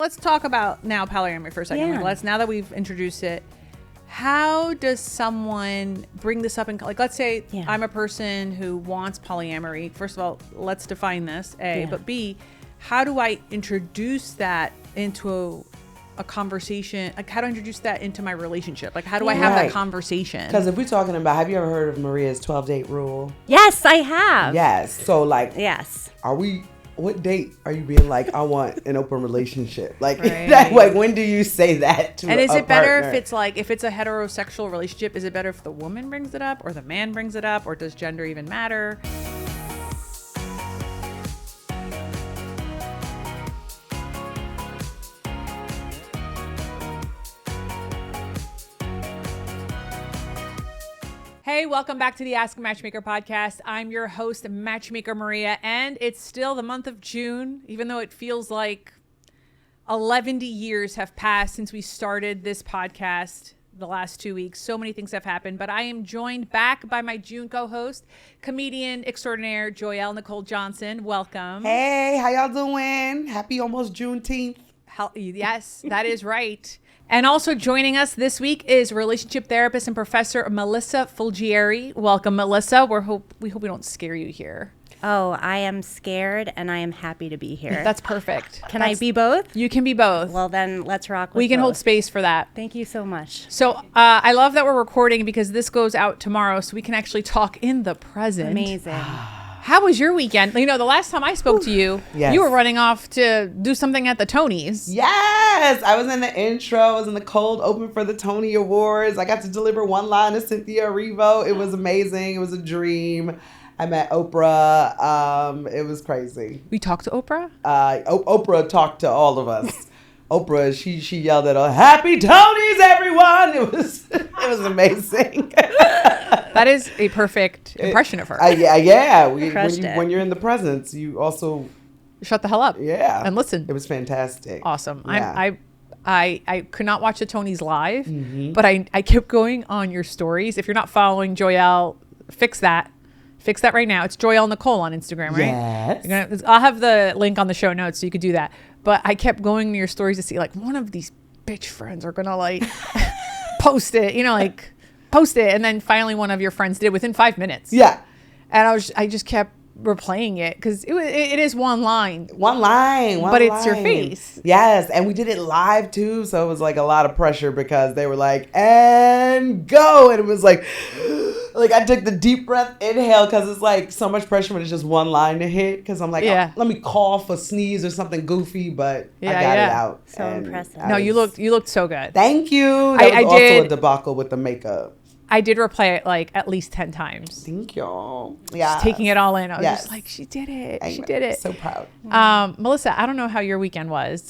Let's talk about now polyamory for a second. Yeah. Now that we've introduced it, how does someone bring this up? Like, let's say I'm a person who wants polyamory. First of all, let's define this, A. But B, how do I introduce that into a conversation? Like, how do I introduce that into my relationship? Like, how do I have that conversation? Because if we're talking about, have you ever heard of Maria's 12-date rule? Yes, I have. Yes. So, like, what date are you being like, I want an open relationship? Like, like, when do you say that to And is it better partner? if it's a heterosexual relationship? Is it better if the woman brings it up or the man brings it up, or does gender even matter? Hey, welcome back to the Ask a Matchmaker podcast. I'm your host, Matchmaker Maria, and it's still the month of June, even though it feels like 11 years have passed since we started this podcast the last 2 weeks. So many things have happened, but I am joined back by my June co-host, comedian extraordinaire, Joyelle Nicole Johnson. Welcome. Hey, how y'all doing? Happy almost Juneteenth. Yes, that is right. And also joining us this week is relationship therapist and professor Melissa Fulgieri. Welcome, Melissa. We hope we don't scare you here. Oh, I am scared and I am happy to be here. That's perfect. Can I be both? You can be both. Well, then let's rock with We can both. hold space for that. Thank you so much. So I love that we're recording because this goes out tomorrow, so we can actually talk in the present. Amazing. How was your weekend? You know, the last time I spoke to you, you were running off to do something at the Tonys. Yes, I was in the intro. I was in the cold open for the Tony Awards. I got to deliver one line to Cynthia Erivo. It was amazing. It was a dream. I met Oprah. It was crazy. We talked to Oprah? Oprah talked to all of us. Oprah, she yelled at us, "Happy Tonys, everyone!" It was amazing. That is a perfect impression of her. Yeah. When you're in the presence, you also shut the hell up. Yeah, and listen. It was fantastic. Awesome. Yeah. I could not watch the Tonys live, but I kept going on your stories. If you're not following Joyelle, fix that. Fix that right now. It's Joyelle Nicole on Instagram, right? Yes. I'll have the link on the show notes so you could do that. But I kept going to your stories to see, like, one of these bitch friends are gonna like post it, and then finally one of your friends did within 5 minutes. Yeah. And I just kept replaying it because it is one line, but it's your face. Yes, and we did it live too, so it was like a lot of pressure because they were like, and go, and it was like I took the deep breath inhale because it's like so much pressure when it's just one line to hit, because I'm like, oh, let me cough or sneeze or something goofy, but I got it out. So impressive. No, you looked so good. Thank you. That was also a debacle with the makeup. I did replay it like at least 10 times. Thank y'all. Yeah. Just taking it all in. I was just like, she did it. She did it. So proud. Melissa, I don't know how your weekend was.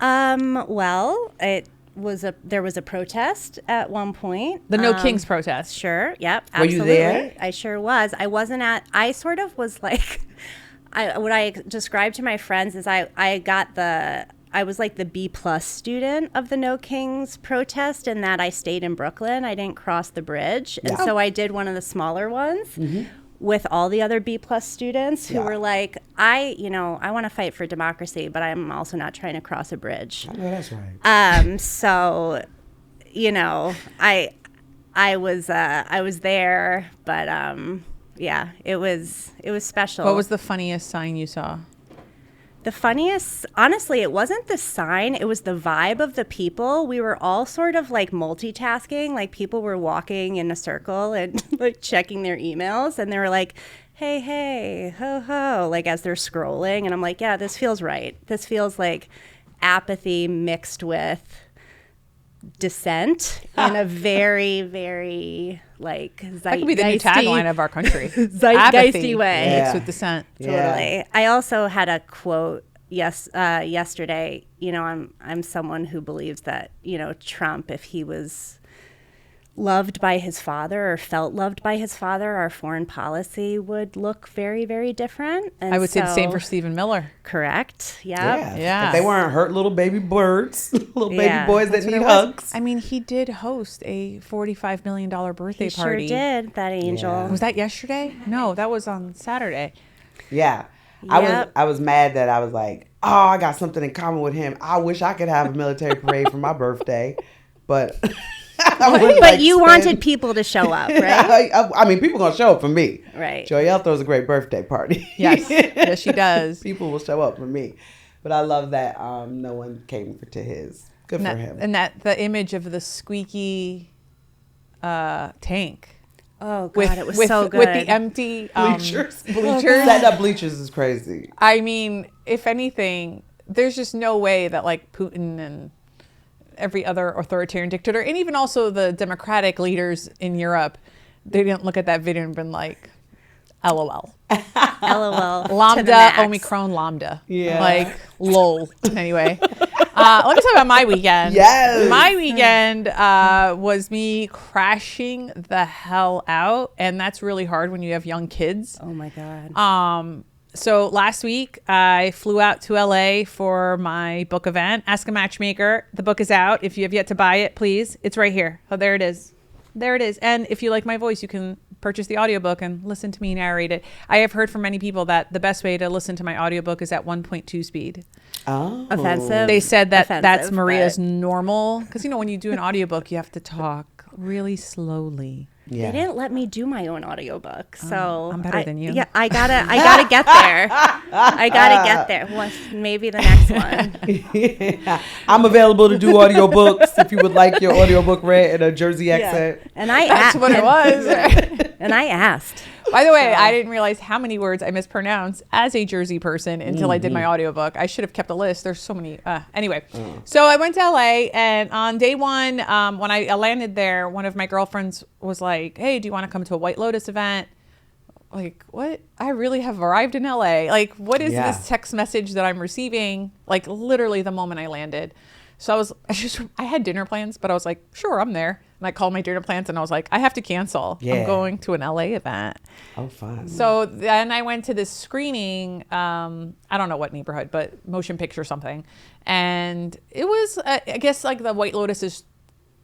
Well, there was a protest at one point. The No Kings protest. Sure. Yep. Absolutely. Were you there? I sure was. I wasn't I sort of was like, what I described to my friends is I was like the B+ student of the No Kings protest, in that I stayed in Brooklyn. I didn't cross the bridge. And so I did one of the smaller ones with all the other B+ students who were like, I want to fight for democracy, but I'm also not trying to cross a bridge. I know that's right. So, I was there, but it was special. What was the funniest sign you saw? The funniest, honestly, it wasn't the sign. It was the vibe of the people. We were all sort of like multitasking. Like, people were walking in a circle and like checking their emails. And they were like, hey, ho, ho, like as they're scrolling. And I'm like, yeah, this feels right. This feels like apathy mixed with dissent in a very, very like that could be the new tagline of our country. Zeitgeisty way. Mixed with dissent. Totally. I also had a quote yesterday. I'm someone who believes that Trump, if he was loved by his father or felt loved by his father, our foreign policy would look very, very different. And I would say the same for Stephen Miller. Correct. Yeah. If they weren't hurt little baby birds, little baby boys that need hugs. I mean, he did host a $45 million birthday party. He sure did, that angel. Was that yesterday? No, that was on Saturday. Yeah. Yep. I was mad that I was like, oh, I got something in common with him. I wish I could have a military parade for my birthday, but But you wanted people to show up, right? I mean, people gonna show up for me. Right. Joyelle throws a great birthday party. Yes, yes, she does. People will show up for me, but I love that no one came to his. Good for him. And that the image of the squeaky tank. Oh God, it was so good. With the empty Bleachers. Setting up bleachers is crazy. I mean, if anything, there's just no way that like Putin and every other authoritarian dictator, and even also the democratic leaders in Europe, they didn't look at that video and been like, LOL. LOL. Lambda, Omicron, Lambda. Yeah. Like, lol. Anyway. Let me talk about my weekend. Yes. My weekend was me crashing the hell out. And that's really hard when you have young kids. Oh my God. So last week, I flew out to LA for my book event, Ask a Matchmaker. The book is out. If you have yet to buy it, please. It's right here. Oh, there it is. There it is. And if you like my voice, you can purchase the audiobook and listen to me narrate it. I have heard from many people that the best way to listen to my audiobook is at 1.2 speed. Oh. Offensive. They said that Offensive, that's Maria's but- normal. Because, when you do an audiobook, you have to talk really slowly. Yeah. They didn't let me do my own audiobook, so I'm better than you. Yeah, I gotta get there. I gotta get there. Well, maybe the next one. I'm available to do audiobooks if you would like your audiobook read in a Jersey accent. And I That's what it was. And I asked. By the way, I didn't realize how many words I mispronounced as a Jersey person until I did my audiobook. I should have kept a list. There's so many. Anyway, so I went to LA, and on day one, when I landed there, one of my girlfriends was like, hey, do you want to come to a White Lotus event? Like, what? I really have arrived in LA. Like, what is this text message that I'm receiving? Like, literally the moment I landed. So I had dinner plans, but I was like, sure, I'm there. And I called my dinner plans and I was like, I have to cancel. Yeah. I'm going to an LA event. Oh, fun. So then I went to this screening, I don't know what neighborhood, but motion picture something. And it was, I guess like the White Lotus is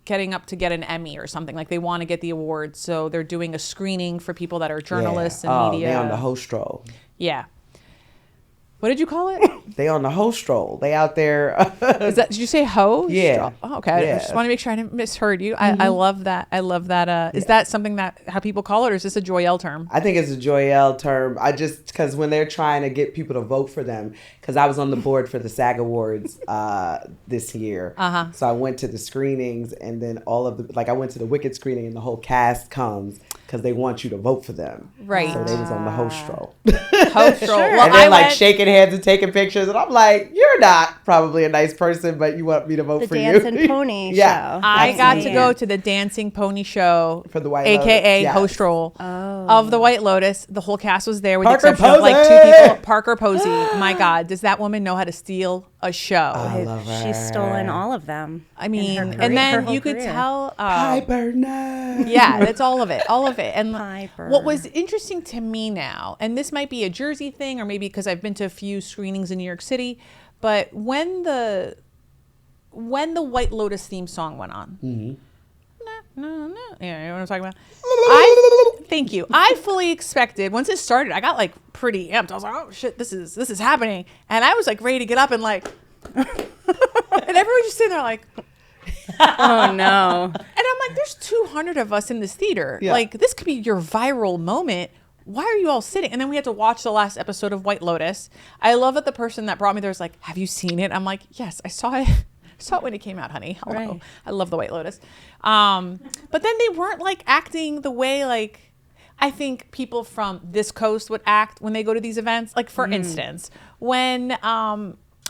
getting up to get an Emmy or something. Like they want to get the award. So they're doing a screening for people that are journalists and media. They on the host roll. Yeah. What did you call it? They on the host roll. They out there. Did you say ho? Yeah. Oh, okay. Yeah. I just want to make sure I didn't misheard you. I love that. I love that. Is that something that how people call it, or is this a Joyelle term? I think it's a Joyelle term. Because when they're trying to get people to vote for them, because I was on the board for the SAG Awards this year. So I went to the screenings, and then I went to the Wicked screening, and the whole cast comes because they want you to vote for them. Right. So they was on the host roll. Host roll. Well, and they're like shaking hands and taking pictures, and I'm like, you're not probably a nice person, but you want me to vote for you. The Dancing Pony show. I got to go to the Dancing Pony show for the White AKA Lotus. host roll of the White Lotus. The whole cast was there with Parker the exception of like Posey! 2 people. Parker Posey. My God, does that woman know how to steal a show? I love her. She's stolen all of them. I mean, in her and then her you could career. tell. Piper, no. Yeah, that's all of it. And Piper. what was interesting to me now, and this might be a Jersey thing, or maybe because I've been to a few screenings in New York City, but when the White Lotus theme song went on, yeah, you know what I'm talking about. Thank you. I fully expected once it started, I got like pretty amped. I was like, oh shit, this is happening, and I was like ready to get up and like, and everyone just sitting there like. Oh no. And I'm like, there's 200 of us in this theater. Yeah. Like, this could be your viral moment. Why are you all sitting? And then we had to watch the last episode of White Lotus. I love that the person that brought me there was like, have you seen it? I'm like, yes, I saw it. I saw it when it came out, honey. Hello. Right. I love the White Lotus. But then they weren't like acting the way like I think people from this coast would act when they go to these events. Like, for instance, when,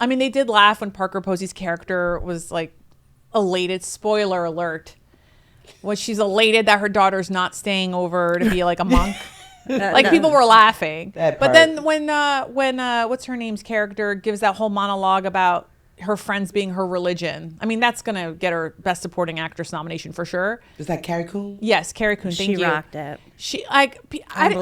they did laugh when Parker Posey's character was like, elated, spoiler alert, was she's elated that her daughter's not staying over to be like a monk. People were laughing. But then when what's her name's character gives that whole monologue about her friends being her religion, I mean, that's gonna get her Best Supporting Actress nomination for sure. Is that Carrie Coon? Yes, Carrie Coon. Thank you. She rocked it. She I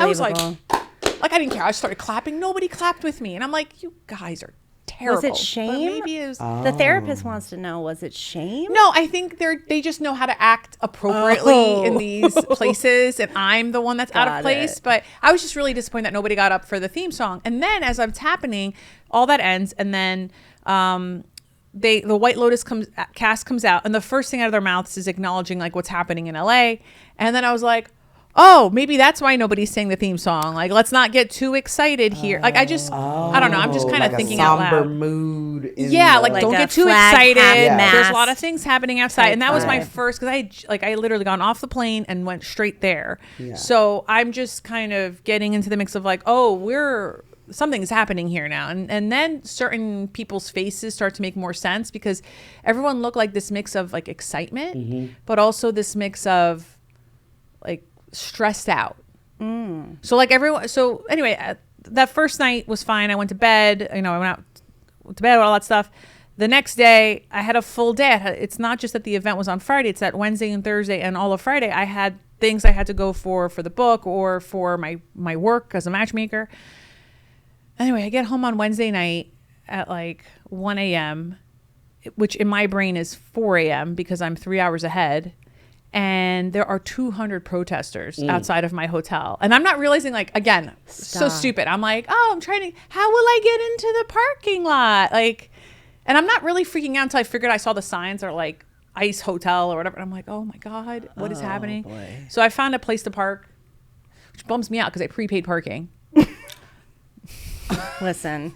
was like I didn't care. I started clapping. Nobody clapped with me, and I'm like, you guys are terrible. Was it But shame? maybe it was. The therapist wants to know, was it shame? No, I think they just know how to act appropriately in these places, and I'm the one that's out of Got place. it. But I was just really disappointed that nobody got up for the theme song. And then as it's happening, all that ends, and then the White Lotus cast comes out, and the first thing out of their mouths is acknowledging like what's happening in LA. And then I was like, oh, maybe that's why nobody's saying the theme song. Like, let's not get too excited here. Like, I don't know. I'm just kind of like thinking a out somber loud. mood. Like don't a get too flag excited. half There's a mast lot of things happening outside, and that was my vibe. first because I literally gone off the plane and went straight there. Yeah. So I'm just kind of getting into the mix of like, oh, something's happening here now, and then certain people's faces start to make more sense because everyone looked like this mix of like excitement, but also this mix of like stressed out. So like everyone. So anyway, that first night was fine. I went to bed. I went out to bed, all that stuff. The next day, I had a full day. It's not just that the event was on Friday. It's that Wednesday and Thursday and all of Friday. I had things I had to go for the book or for my work as a matchmaker. Anyway, I get home on Wednesday night at like 1 a.m., which in my brain is 4 a.m. because I'm 3 hours ahead. And there are 200 protesters outside of my hotel. And I'm not realizing, like, again, so stupid. I'm like, how will I get into the parking lot? Like, and I'm not really freaking out until I figured I saw the signs that are like ICE hotel or whatever. And I'm like, oh my God, what is happening? Boy. So I found a place to park, which bums me out because I prepaid parking. Listen.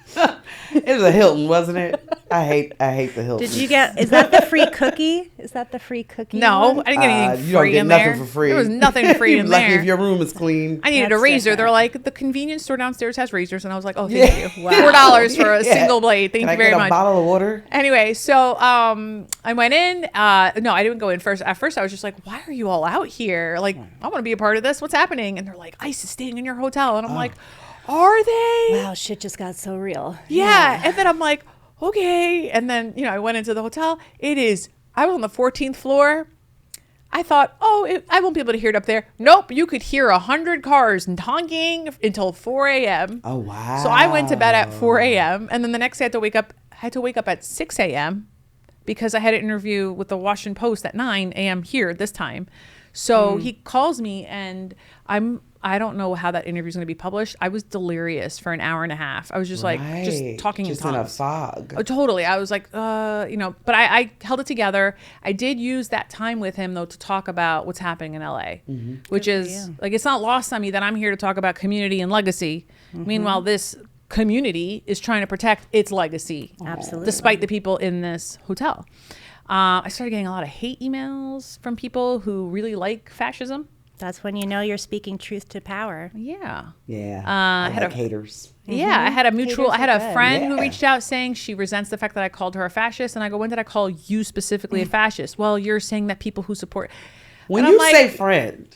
It was a Hilton, wasn't it? I hate the Hilton. Did you get, is that the free cookie? Is that the free cookie? No, one? I didn't get anything you don't free get in nothing there. for free. There was nothing free in Lucky there. if your room is clean. I needed That's a razor. different. They're like, the convenience store downstairs has razors. And I was like, oh, thank you. Wow. $4 for a Yeah. single blade. Thank Can you I very get much. a bottle of water? Anyway, so I went in. No, I didn't go in first. At first, I was just like, why are you all out here? Like, I want to be a part of this. What's happening? And they're like, ICE is staying in your hotel. And I'm like, are they? Wow, shit just got so real. Yeah. And then I'm like, okay. And then, I went into the hotel. I was on the 14th floor. I thought, I won't be able to hear it up there. Nope. You could hear 100 cars honking until 4 a.m. Oh, wow. So I went to bed at 4 a.m. And then the next day I had to wake up at 6 a.m. because I had an interview with the Washington Post at 9 a.m. here this time. So he calls me and I don't know how that interview is going to be published. I was delirious for an hour and a half. I was just like, just talking just in in a tongues. fog. Oh, totally. I was like, but I held it together. I did use that time with him though to talk about what's happening in LA, which is like, it's not lost on me that I'm here to talk about community and legacy. Meanwhile, this community is trying to protect its legacy. Absolutely. Despite the people in this hotel. I started getting a lot of hate emails from people who really like fascism. That's when you know you're speaking truth to power. Yeah. Yeah. I I had like a- haters. Yeah, I had a mutual. I had a good. friend who Yeah. reached out saying she resents the fact that I called her a fascist, and I go, "When did I call you specifically a fascist?" Well, you're saying that people who support. When And you I'm like- say friend,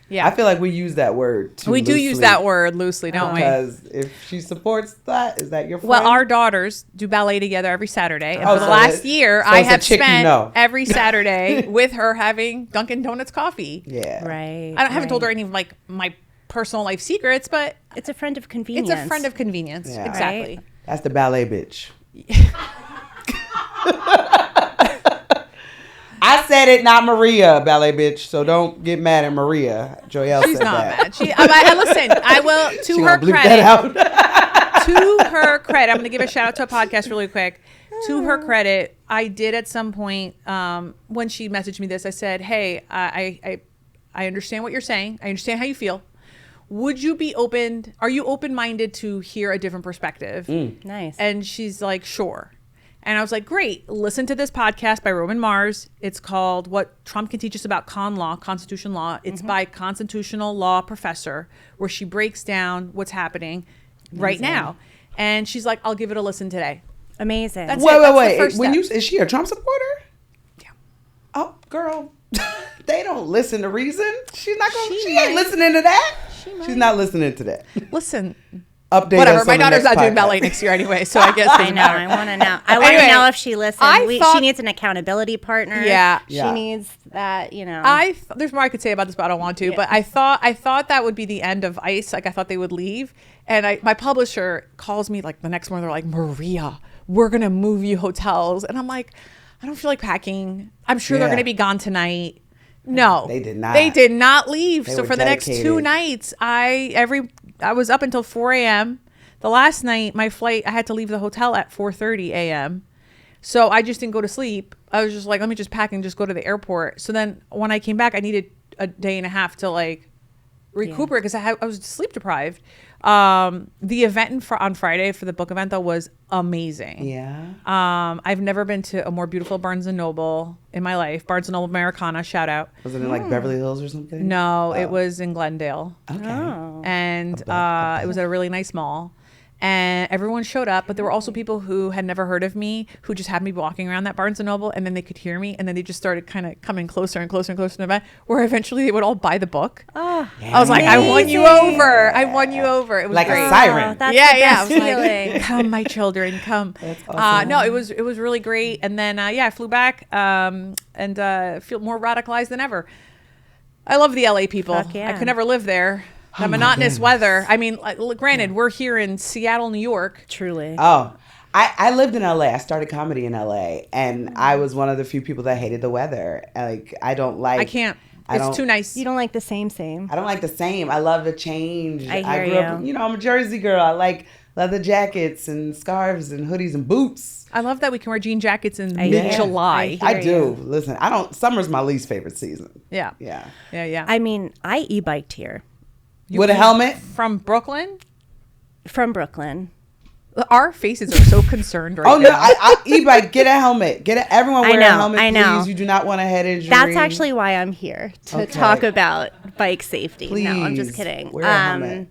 Yeah, I feel like we use that word too we do use loosely. that word loosely, don't we? Because if she supports that, is that your friend? Well, our daughters do ballet together every Saturday, and Oh, for the so last it- year, so I it's a have chick you spent know. every Saturday with her having Dunkin' Donuts coffee. Yeah. Right. I haven't told her any of like my personal life secrets, but It's a friend of convenience. it's a friend of convenience. Yeah. Exactly. Right. That's the ballet bitch. I said it, not Maria, ballet bitch. So don't get mad at Maria. Joyelle She's said not that. mad. Listen, I will, She to her gonna bleep credit, that out. to her credit, I'm going to give a shout out to a podcast really quick. To her credit, I did at some point, when she messaged me this, I said, hey, I understand what you're saying. I understand how you feel. Are you open-minded to hear a different perspective? Nice. And she's like, sure. And I was like, great, listen to this podcast by Roman Mars. It's called What Trump Can Teach Us About Constitution Law. It's by constitutional law professor, where she breaks down what's happening right now. And she's like, I'll give it a listen today. Amazing. That's- Wait. the When first you step. is she a Trump supporter? Yeah. Oh, girl, they don't listen to reason. She's not gonna. She She ain't might. listening to that. She might. She's not listening to that. Listen, update Whatever. us My on the daughter's next not doing podcast. ballet next year anyway, so I guess I know. I want to know. I want to Anyway, know if she listens. I thought- She needs an accountability partner. Yeah. She Yeah. needs that, you know. There's more I could say about this, but I don't want to. But I thought that would be the end of ICE. Like I thought they would leave. And my publisher calls me like the next morning. They're like, Maria, we're gonna move you hotels. And I'm like, I don't feel like packing. I'm sure they're Yeah. gonna be gone tonight. No, They did not. They did not leave. They So were for the next 2 dedicated. nights, I was up until 4 a.m. The last night, my flight, I had to leave the hotel at 4:30 a.m. So I just didn't go to sleep. I was just like, let me just pack and just go to the airport. So then when I came back, I needed a day and a half to like recuperate because I was sleep deprived. The event on Friday for the book event though was amazing. Yeah. I've never been to a more beautiful Barnes and Noble in my life. Barnes and Noble Americana, shout out. Was it in like Beverly Hills or something? No, it was in Glendale. Okay. And it was at a really nice mall. And everyone showed up, but there were also people who had never heard of me who just had me walking around that Barnes & Noble, and then they could hear me, and then they just started kind of coming closer and closer and closer to the event, where eventually they would all buy the book. Oh, I was like, I won you over. I won you over. It was Like great. a siren. That's Yeah, the yeah. I best was like, feeling. come, my children, come. That's awesome. No, it was really great. And then, I flew back and feel more radicalized than ever. I love the LA people. Fuck yeah. I could never live there. The Oh my monotonous goodness. weather. I mean, granted, we're here in Seattle, New York. Truly. Oh, I lived in LA. I started comedy in LA, and I was one of the few people that hated the weather. Like, I don't like. I can't. I It's don't- too nice. You don't like the same. I don't like the same. I love the change. I hear grew up, you. I'm a Jersey girl. I like leather jackets and scarves and hoodies and boots. I love that we can wear jean jackets in I hear mid-July. you. I do. Listen, summer's my least favorite season. Yeah. Yeah. Yeah. I mean, I e-biked here With a helmet? From Brooklyn. from Brooklyn. Our faces are so concerned right Oh, no. now. E-bike, get a helmet. Everyone I wear a know, helmet, I know. please. You do not want a head injury. That's actually why I'm here to Okay. talk about bike safety. No, I'm just Please, kidding. wear a helmet.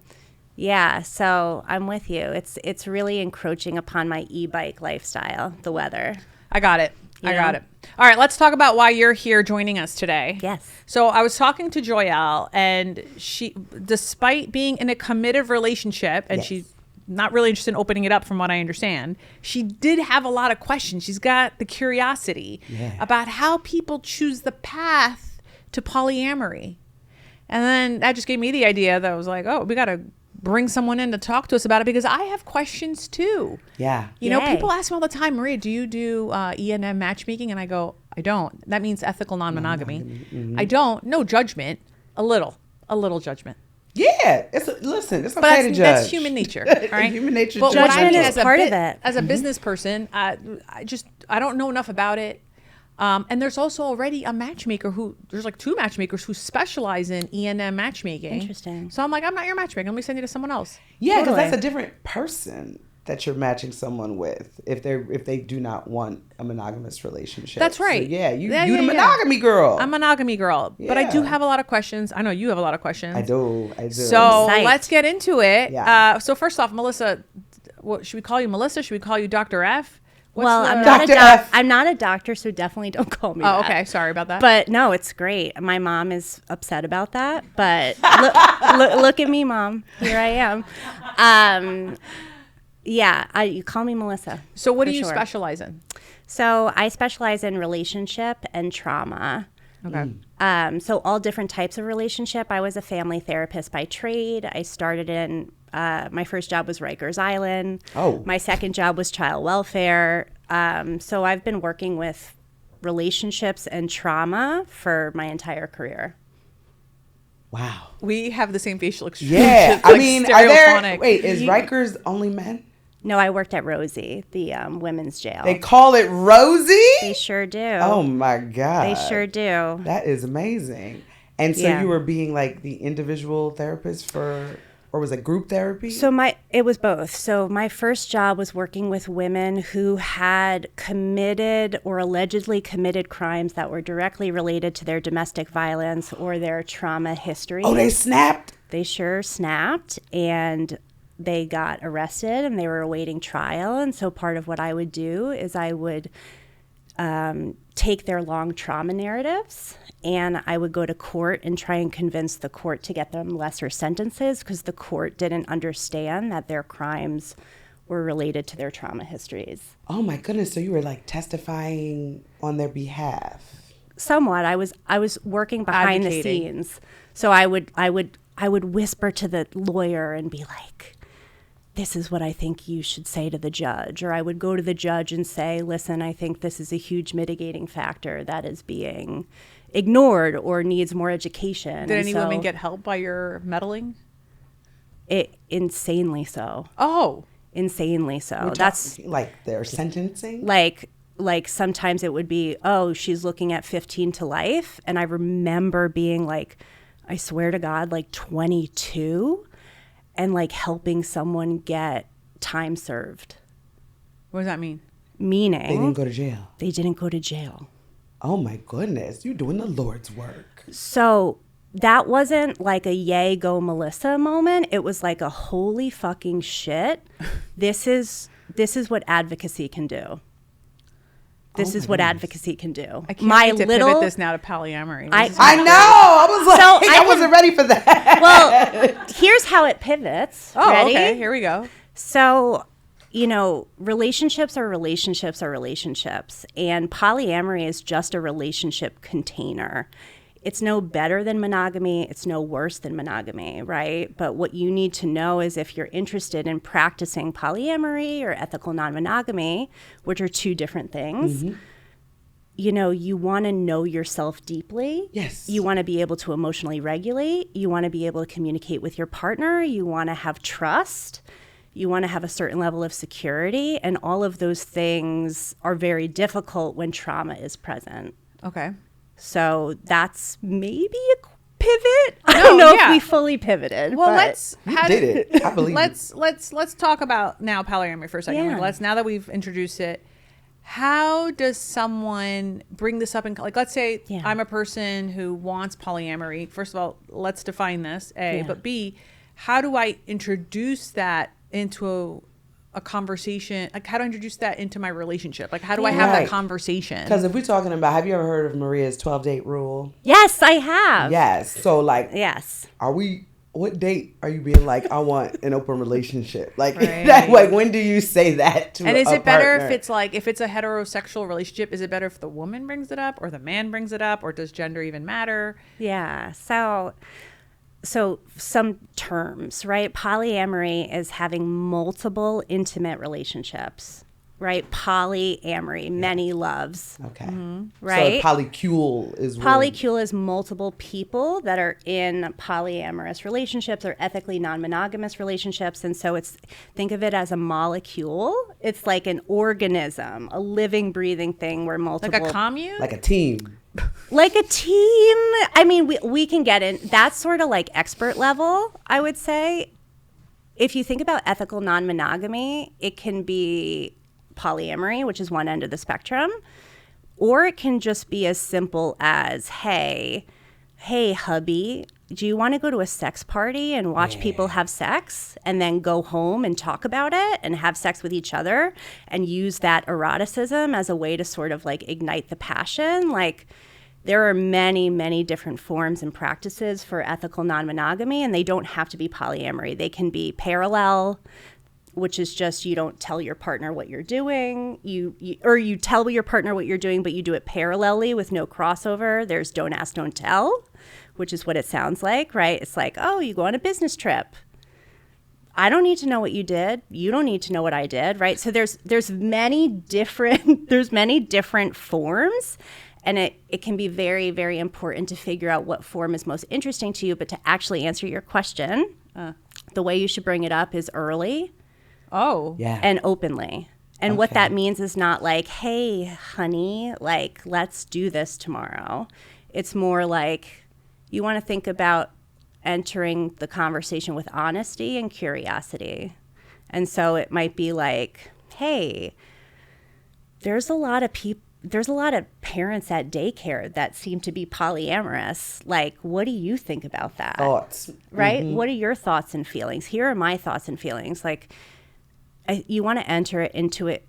Yeah, so I'm with you. It's really encroaching upon my e-bike lifestyle, the weather. I got it. I Yeah. got it. All right, let's talk about why you're here joining us today. Yes. So I was talking to Joyelle, and she, despite being in a committed relationship, and Yes. she's not really interested in opening it up from what I understand, she did have a lot of questions. She's got the curiosity about how people choose the path to polyamory. And then that just gave me the idea that I was like, oh, we got to bring someone in to talk to us about it because I have questions too. Yeah. You know, Yay. people ask me all the time, Maria, do you do E&M matchmaking? And I go, I don't. That means ethical non-monogamy. I don't. No judgment. A little judgment. Yeah. It's okay But to judge. that's human nature, all right? Human nature. But to what I Judgment mean is as a part of it. as a business person, I don't know enough about it. And there's also already a matchmaker there's like 2 matchmakers who specialize in E&M matchmaking. Interesting. So I'm like, I'm not your matchmaker. Let me send you to someone else. Yeah, because Totally. that's a different person that you're matching someone with if they do not want a monogamous relationship. That's right. So yeah, you Yeah, the yeah, yeah. monogamy girl. I'm a monogamy girl, but I do Yeah. have a lot of questions. I know you have a lot of questions. I do. So Psyched. let's get into it. Yeah. So first off, Melissa, what should we call you, Melissa? Should we call you Dr. F? What's Well, the- Dr. F. I'm not a doctor, so definitely don't call me Oh, that. okay. Sorry about that. But no, it's great. My mom is upset about that, but look at me, Mom. Here I am. Yeah, you call me Melissa. so what for do you sure. specialize in? So I specialize in relationship and trauma. Okay. So all different types of relationship. I was a family therapist by trade. I started in, my first job was Rikers Island. Oh. My second job was child welfare. So I've been working with relationships and trauma for my entire career. Wow. We have the same facial expression. Yeah. It's I like mean, are there? stereophonic. Wait, is Rikers only men? No, I worked at Rosie, the women's jail. They call it Rosie. They sure do. Oh my god. They sure do. That is amazing. And so Yeah. you were being like the individual therapist or was it group therapy? So it was both. So my first job was working with women who had committed or allegedly committed crimes that were directly related to their domestic violence or their trauma history. Oh, they snapped. They sure snapped, and they got arrested and they were awaiting trial. And so part of what I would do is I would take their long trauma narratives, and I would go to court and try and convince the court to get them lesser sentences because the court didn't understand that their crimes were related to their trauma histories. Oh my goodness! So you were like testifying on their behalf? Somewhat. I was working behind the scenes, so I would whisper to the lawyer and be like, this is what I think you should say to the judge. Or I would go to the judge and say, listen, I think this is a huge mitigating factor that is being ignored or needs more education. Did any women get help by your meddling? Insanely so. Oh. Insanely so. That's like their sentencing? Like sometimes it would be, oh, she's looking at 15 to life. And I remember being like, I swear to God, like 22. And like helping someone get time served. What does that mean? Meaning they didn't go to jail. They didn't go to jail. Oh my goodness, you're doing the Lord's work. So that wasn't like a yay go Melissa moment. It was like a holy fucking shit. This is what advocacy can do. This is what advocacy can do. I can't wait to pivot this now to polyamory. I know. I was like, so I wasn't ready for that. Well, here's how it pivots. Oh, Ready? Okay. Here we go. So, relationships are relationships are relationships. And polyamory is just a relationship container. It's no better than monogamy. It's no worse than monogamy, right? But what you need to know is if you're interested in practicing polyamory or ethical non-monogamy, which are two different things, you want to know yourself deeply. Yes. You want to be able to emotionally regulate. You want to be able to communicate with your partner. You want to have trust. You want to have a certain level of security. And all of those things are very difficult when trauma is present. Okay. So that's maybe a pivot. I don't know if we fully pivoted. Well, did it. I believe let's talk about now polyamory for a second. Yeah. Now that we've introduced it, how does someone bring this up? Like, let's say I'm a person who wants polyamory. First of all, let's define this, A. But B, how do I introduce that into a conversation? Like, how do I introduce that into my relationship? Like, how do I have that conversation? Because if we're talking about, have you ever heard of Maria's 12-date rule? Yes, I have. Yes. So, like, what date are you being like, I want an open relationship? Like, like, when do you say that to And is it better partner? if it's a heterosexual relationship, is it better if the woman brings it up or the man brings it up, or does gender even matter? Yeah. So some terms, right? Polyamory is having multiple intimate relationships, right? Polyamory, many loves. Okay. Right? So polycule is Polycule is multiple people that are in polyamorous relationships or ethically non-monogamous relationships. And so think of it as a molecule. It's like an organism, a living, breathing thing where multiple... Like a commune? like a team. Like a team. I mean, we can get in. That's sort of like expert level, I would say. If you think about ethical non-monogamy, it can be polyamory, which is one end of the spectrum, or it can just be as simple as, hey, hubby, do you want to go to a sex party and watch people have sex and then go home and talk about it and have sex with each other and use that eroticism as a way to sort of like ignite the passion? Like, there are many, many different forms and practices for ethical non-monogamy, and they don't have to be polyamory. They can be parallel, which is just you don't tell your partner what you're doing. You tell your partner what you're doing, but you do it parallelly with no crossover. There's don't ask, don't tell, which is what it sounds like, right? It's like, oh, you go on a business trip. I don't need to know what you did. You don't need to know what I did, right? So there's many different forms. And it can be very, very important to figure out what form is most interesting to you. But to actually answer your question, the way you should bring it up is early. Oh. Yeah. And openly. And what that means is not like, hey, honey, like, let's do this tomorrow. It's more like you want to think about entering the conversation with honesty and curiosity. And so it might be like, hey, there's a lot of parents at daycare that seem to be polyamorous. Like, what do you think about that? Thoughts. Right? Mm-hmm. What are your thoughts and feelings? Here are my thoughts and feelings. Like, you want to enter into it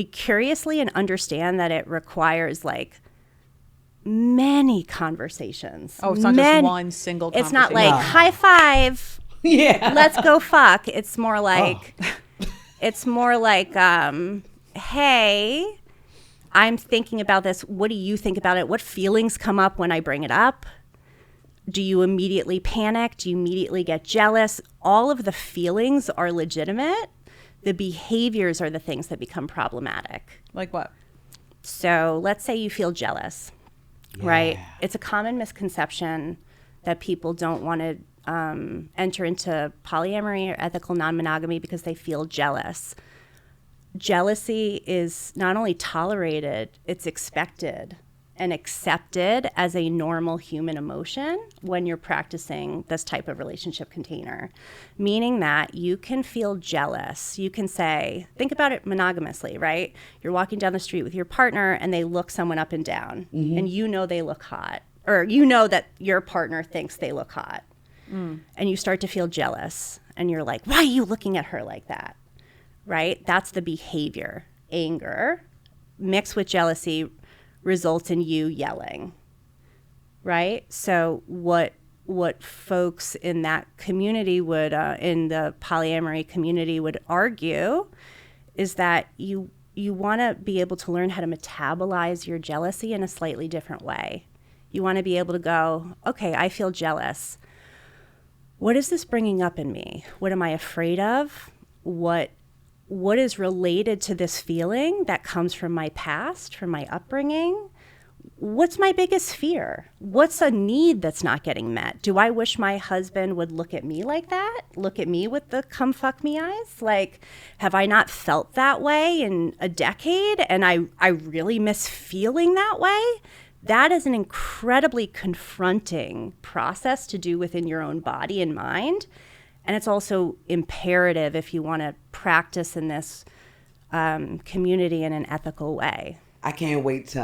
curiously and understand that it requires like many conversations. Oh, it's not just one single It's conversation. not like high five. Yeah. Let's go fuck. It's more like hey, I'm thinking about this. What do you think about it? What feelings come up when I bring it up? Do you immediately panic? Do you immediately get jealous? All of the feelings are legitimate. The behaviors are the things that become problematic. Like what? So let's say you feel jealous, right? It's a common misconception that people don't want to enter into polyamory or ethical non-monogamy because they feel jealous. Jealousy is not only tolerated, it's expected and accepted as a normal human emotion when you're practicing this type of relationship container, meaning that you can feel jealous. You can say, think about it monogamously, right? You're walking down the street with your partner and they look someone up and down, and you know they look hot, or you know that your partner thinks they look hot, and you start to feel jealous, and you're like, why are you looking at her like that, right? That's the behavior. Anger mixed with jealousy results in you yelling, right? So what folks in that community would, in the polyamory community would argue is that you want to be able to learn how to metabolize your jealousy in a slightly different way. You want to be able to go, okay, I feel jealous. What is this bringing up in me? What am I afraid of? What is related to this feeling that comes from my past, from my upbringing? What's my biggest fear? What's a need that's not getting met? Do I wish my husband would look at me like that? Look at me with the come fuck me eyes? Like, have I not felt that way in a decade and I really miss feeling that way? That is an incredibly confronting process to do within your own body and mind. And it's also imperative if you want to practice in this community in an ethical way. I can't wait to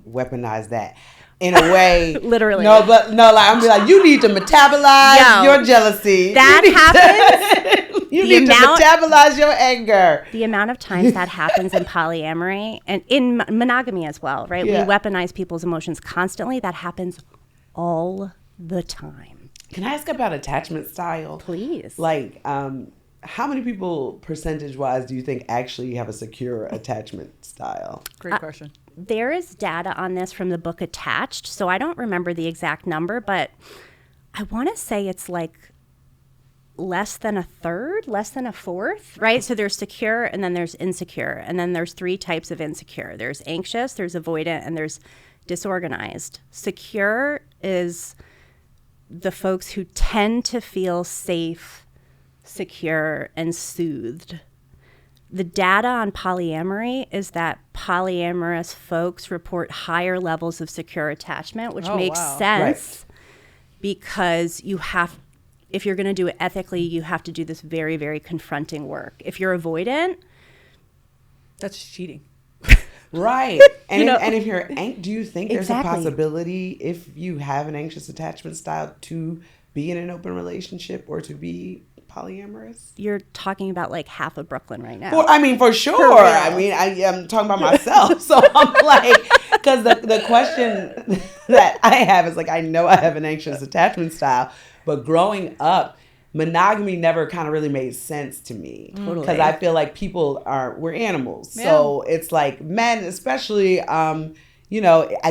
weaponize that in a way. Literally. No, like I'm be like, you need to metabolize your jealousy. That happens. You need to metabolize your anger. The amount of times that happens in polyamory and in monogamy as well, right? Yeah. We weaponize people's emotions constantly. That happens all the time. Can I ask about attachment style? Please. Like, how many people, percentage-wise, do you think actually have a secure attachment style? Great question. There is data on this from the book Attached, so I don't remember the exact number, but I want to say it's like less than a third, less than a fourth, right? So there's secure and then there's insecure, and then there's three types of insecure. There's anxious, there's avoidant, and there's disorganized. Secure is the folks who tend to feel safe, secure, and soothed. The data on polyamory is that polyamorous folks report higher levels of secure attachment, which makes sense because if you're going to do it ethically, you have to do this very, very confronting work. If you're avoidant, that's cheating. Right. And if you're do you think there's a possibility if you have an anxious attachment style to be in an open relationship or to be polyamorous? You're talking about like half of Brooklyn right now. For sure. I mean, I'm talking about myself. So I'm like, because the question that I have is like, I know I have an anxious attachment style, but growing up, monogamy never kind of really made sense to me. Totally. Because I feel like we're animals. Yeah. So it's like men, especially, I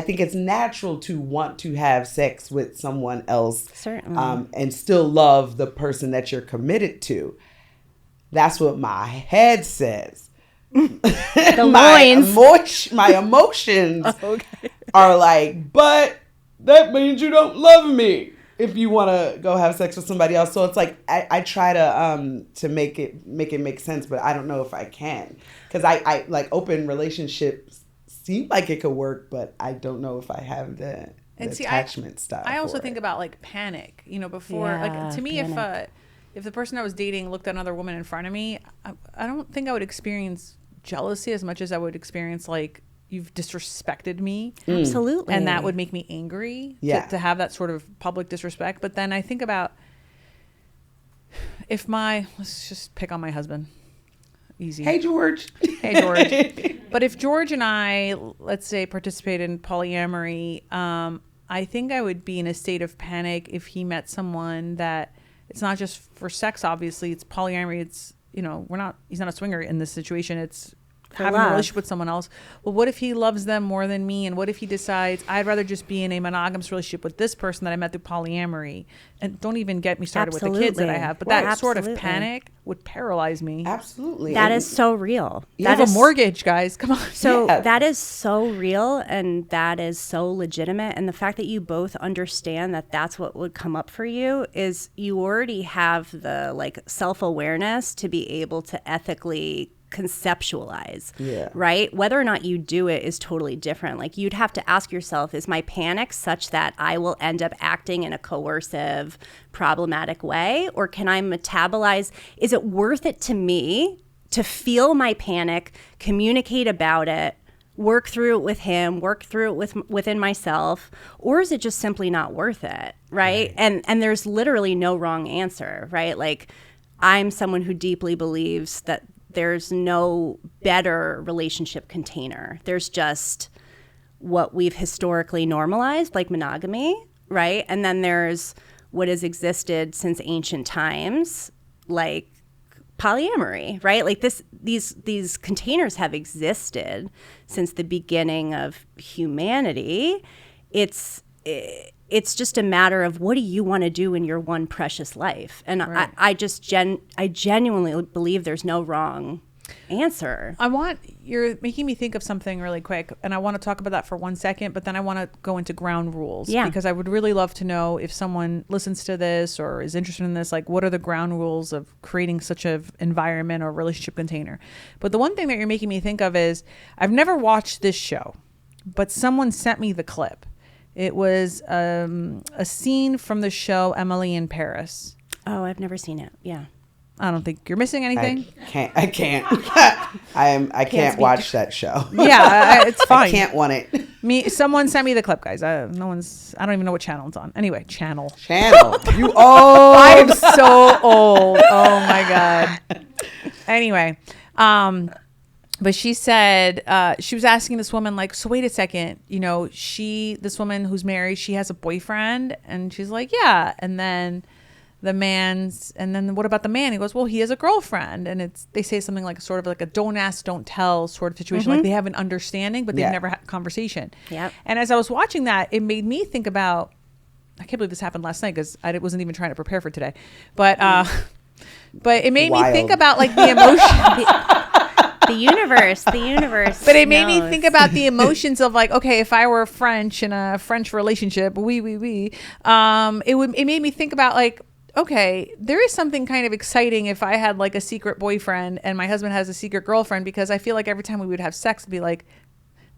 think it's natural to want to have sex with someone else. Certainly. And still love the person that you're committed to. That's what my head says. My emotions are like, but that means you don't love me if you want to go have sex with somebody else. So it's like I try to make it make sense, but I don't know if I can, because I like open relationships seem like it could work, but I don't know if I have the attachment style. I also think about like panic, before like to me panic. if the person I was dating looked at another woman in front of me, I don't think I would experience jealousy as much as I would experience like, you've disrespected me. Absolutely. And that would make me angry to have that sort of public disrespect. But then I think about let's just pick on my husband. easy. Hey, George. Hey, George. But if George and I, let's say, participate in polyamory, I think I would be in a state of panic if he met someone that it's not just for sex. Obviously, it's polyamory. It's, he's not a swinger in this situation. It's having a relationship with someone else. Well, what if he loves them more than me? And what if he decides I'd rather just be in a monogamous relationship with this person that I met through polyamory? And don't even get me started with the kids that I have. But that sort of panic would paralyze me. Absolutely. That is so real. You have a mortgage, guys. Come on. So that is so real, and that is so legitimate. And the fact that you both understand that that's what would come up for you is you already have the self-awareness to be able to ethically conceptualize, right? Whether or not you do it is totally different. Like, you'd have to ask yourself, is my panic such that I will end up acting in a coercive, problematic way? Or can I metabolize? Is it worth it to me to feel my panic, communicate about it, work through it with him, work through it within myself? Or is it just simply not worth it, right? And there's literally no wrong answer, right? Like, I'm someone who deeply believes that there's no better relationship container. There's just what we've historically normalized, like monogamy, right? And then there's what has existed since ancient times, like polyamory, right? Like these containers have existed since the beginning of humanity. It's just a matter of, what do you want to do in your one precious life? And right. I genuinely believe there's no wrong answer. You're making me think of something really quick, and I want to talk about that for 1 second, but then I want to go into ground rules. Yeah. Because I would really love to know, if someone listens to this or is interested in this, like, what are the ground rules of creating such an environment or relationship container? But the one thing that you're making me think of is, I've never watched this show, but someone sent me the clip. It was a scene from the show Emily in Paris. Oh, I've never seen it. Yeah. I don't think you're missing anything. I can't. I can't watch that show. Yeah, it's fine. I can't want it. Someone sent me the clip, guys. I don't even know what channel it's on. Anyway, channel. You old. I am so old. Oh my God. Anyway, but she said, she was asking this woman, like, so wait a second, this woman who's married, she has a boyfriend? And she's like, yeah. And then what about the man? He goes, well, he has a girlfriend. And they say something like sort of like a don't ask, don't tell sort of situation. Like, they have an understanding, but they've never had a conversation. Yep. And as I was watching that, it made me think about, I can't believe this happened last night because I wasn't even trying to prepare for today. But it made me think about, like, the emotion. The universe. But it made me think about the emotions of, like, okay, if I were French in a French relationship, it made me think about, like, okay, there is something kind of exciting if I had, like, a secret boyfriend and my husband has a secret girlfriend, because I feel like every time we would have sex, it'd be like,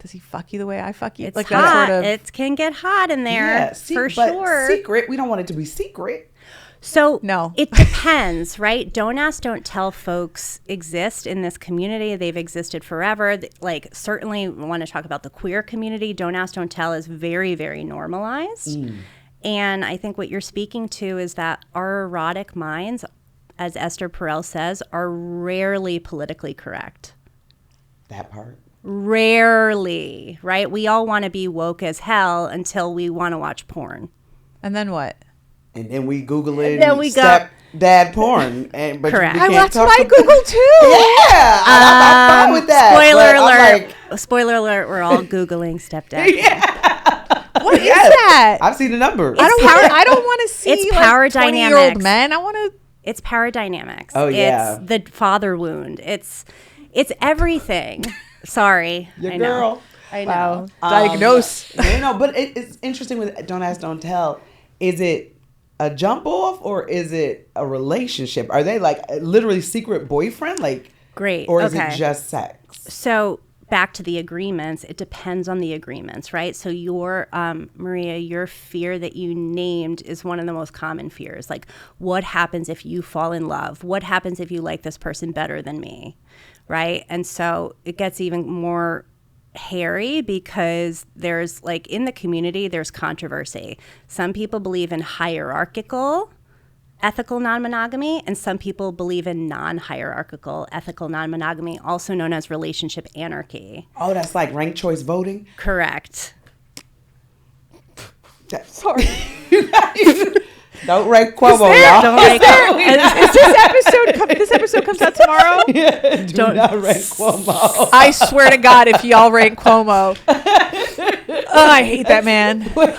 does he fuck you the way I fuck you? It's like hot. That sort of, it can get hot in there, for sure. Secret, we don't want it to be secret. So no, it depends, right? Don't ask, don't tell folks exist in this community. They've existed forever. Like, certainly we want to talk about the queer community. Don't ask, don't tell is very, very normalized. And I think what you're speaking to is that our erotic minds, as Esther Perel says, are rarely politically correct. That part. Rarely, right? We all want to be woke as hell until we want to watch porn. And then what? And then we Google it. Then we got dad porn. But correct. That's what I Google too. Yeah, I'm fine with that. Spoiler alert. We're all Googling stepdad. What is that? I've seen the number. I don't want to see. It's power dynamics. 20-year-old men. I want to. It's power dynamics. Oh yeah. It's the father wound. It's everything. Sorry, your girl. I know. Diagnose. But it's interesting with don't ask, don't tell. Is it a jump off or is it a relationship? Are they like literally secret boyfriend? Like, great. Or is it just sex? So back to the agreements. It depends on the agreements, right? So your Maria, your fear that you named is one of the most common fears. Like, what happens if you fall in love? What happens if you like this person better than me? Right? And so it gets even more hairy because there's, like, in the community, there's controversy. Some people believe in hierarchical ethical non-monogamy, and some people believe in non-hierarchical ethical non-monogamy, also known as relationship anarchy. Oh, that's like ranked choice voting? Correct. Sorry. Don't rank Cuomo, y'all. This episode comes out tomorrow? Yeah, do not rank Cuomo. I swear to God, if y'all rank Cuomo. I hate that man. Wait,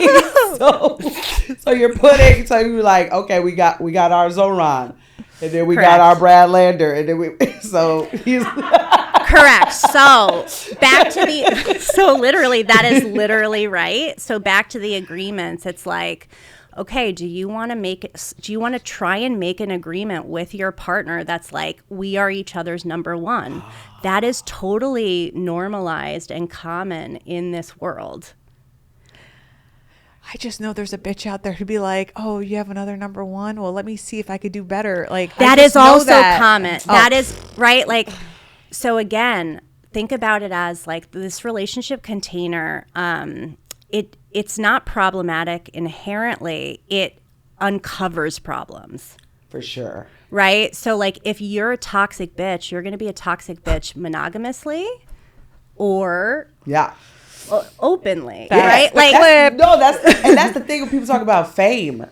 so you're putting, so you're like, okay, we got our Zoran, and then we got our Brad Lander, and then so he's correct. So back to the, so literally that is literally right. So back to the agreements, it's like, okay, do you want to try and make an agreement with your partner that's like, we are each other's number one? That is totally normalized and common in this world. I just know there's a bitch out there who'd be like, oh, you have another number one? Well, let me see if I could do better. Like, that is also common. Oh. That is right. Like, so again, think about it as like this relationship container. It's not problematic inherently. It uncovers problems. For sure. Right? So like if you're a toxic bitch, you're going to be a toxic bitch monogamously or openly, right? Like that's the thing when people talk about fame.